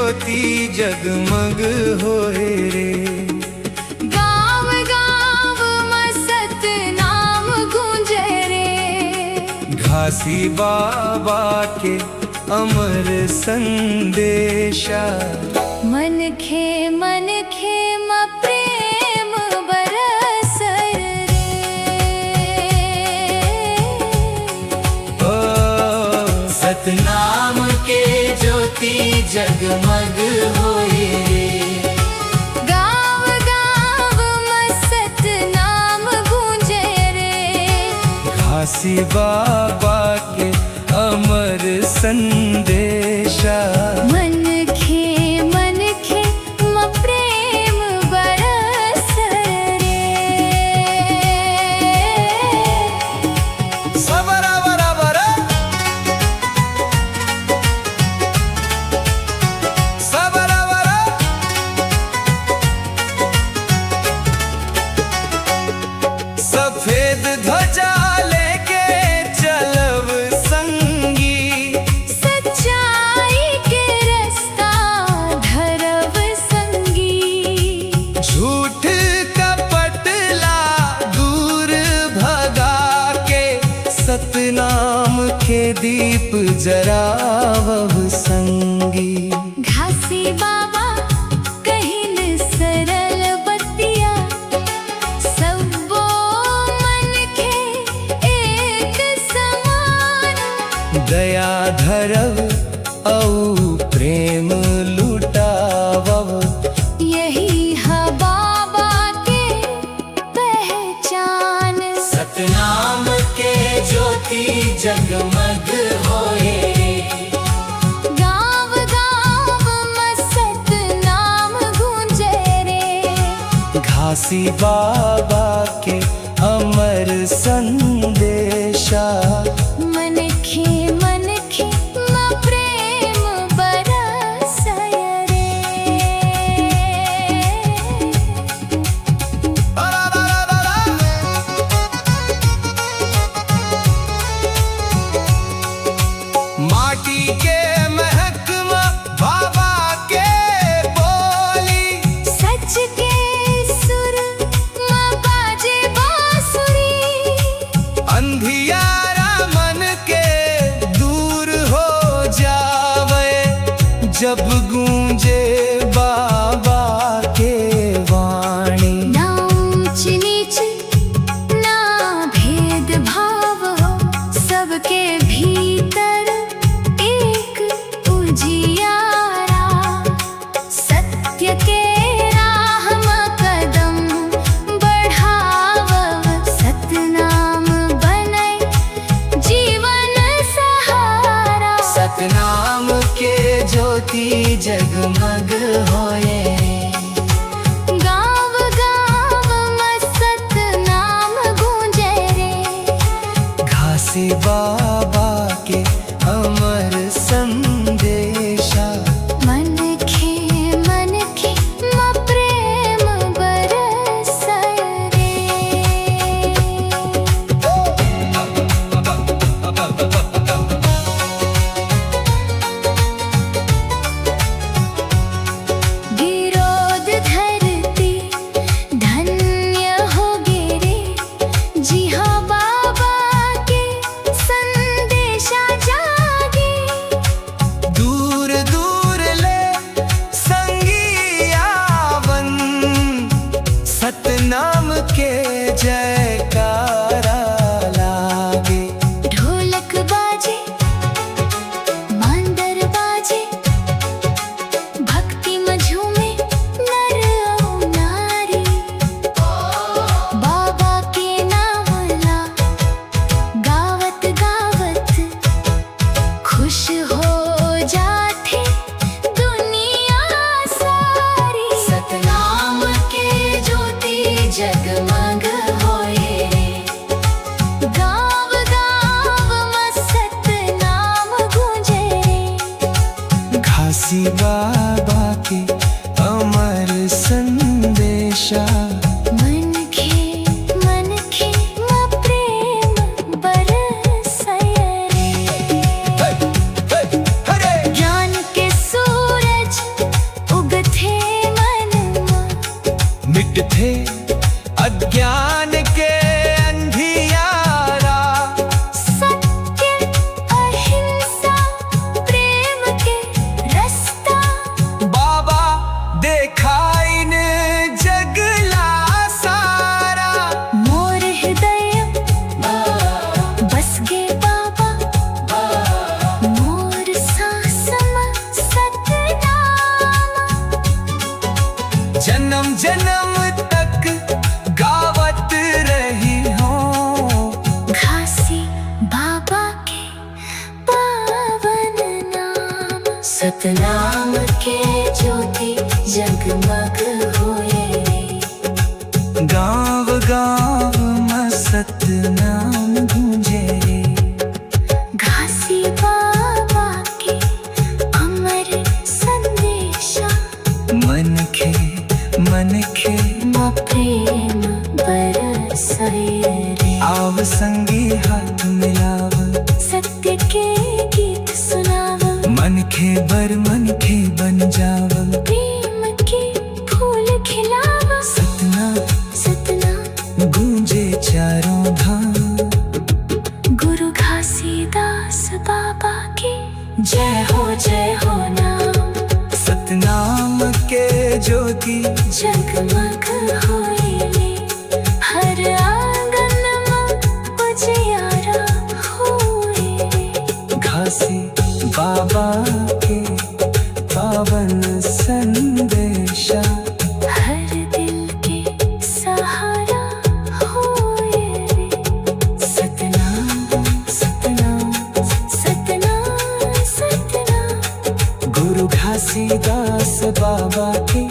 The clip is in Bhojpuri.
ज्योति जगमग होए रे। गाँव गाँव मसत नाम गूंजे रे। घासी बाबा के अमर संदेशा। मन खे म प्रेम बरसर रे। ओ सतनाम के ज्योति जगमग होए रे। गाँव गाँव मसत नाम गूंजे रे। घासी बाबा के अमर संदेशा। मन खे म प्रेम बरसर रे। सबरा बरा बरा सबरा बरा। सफेद ध्वजा लेके चलब संगी। सच्चाई के रास्ता धरब संगी। झूठ कपटला दूर भगा के सतनाम के दीप जरावब संगी। घासी बाबा कहिन सरल बतिया। सबो मन के एक समान। दया धरब औ प्रेम लुटावब। यही है बाबा के पहचान। सतनाम के ज्योति जगमग होए। गाँव गाँव मसत नाम गूंजे रे। घासी बाबा के अमर संदेशा। मन खे म प्रेम बरसय रे। माटी के महकमा बाबा के बोली। सच के सुर म बाजे बांसुरी। अंधियारा मन के दूर हो जावे जब गूंजे बाबा के वाणी। ना ऊंच नीच ना भेद भाव हो। सबके भीतर एक उजियारा। सत्य के राह म कदम बढ़ाव। सतनाम बनै जीवन सहारा। सतनाम के ज्योति जगमग होए। गाँव गाँव मसत नाम गूंजे रे। घासी बाबा के अमर संदेशा। मन खे म प्रेम बरसय रे। विरोध धरती धन्य होगे रे। जी हाँ बाबा के संदेशा जागे। दूर दूर ले संगी आवन। सतनाम के जयकारा लागे। ढोलक बाजे मांदर बाजे। भक्ति में झूमे नर और नारी। बाबा के नावला गावत गावत खुश हो जाते दुनिया सारी। सतनाम के ज्योति जगमग होए रे। गाँव गाँव मसत नाम गूंजे रे। घासी बाबा के अमर संदेशा। मन खे म प्रेम बरसय रे। ज्ञान के सूरज जन्म तक गावत रही हो। घासी बाबा के पावन नाम, सतनाम के ज्योति जगमग होए रे। गाँव गाँव में सतनाम गूंजे रे। घासी बाबा के अमर संदेशा, मन खे माँ प्रेम बरसाए रे। आव संगी हाथ मिलाव, सत्य के गीत सुनाव, मन खे बन जाव। प्रेम के फूल खिलाव, सतना गूंजे चारों धाम। गुरु घासीदास बाबा के जय हो नाम। सतनाम के ज्योति जगमग होए रे, हर आंगन में उजियारा होए रे। घासी बाबा के पावन संदेशा, हर दिल के सहारा होए रे। सतनाम सतनाम सतनाम सतनाम, गुरु घासीदास बाबा के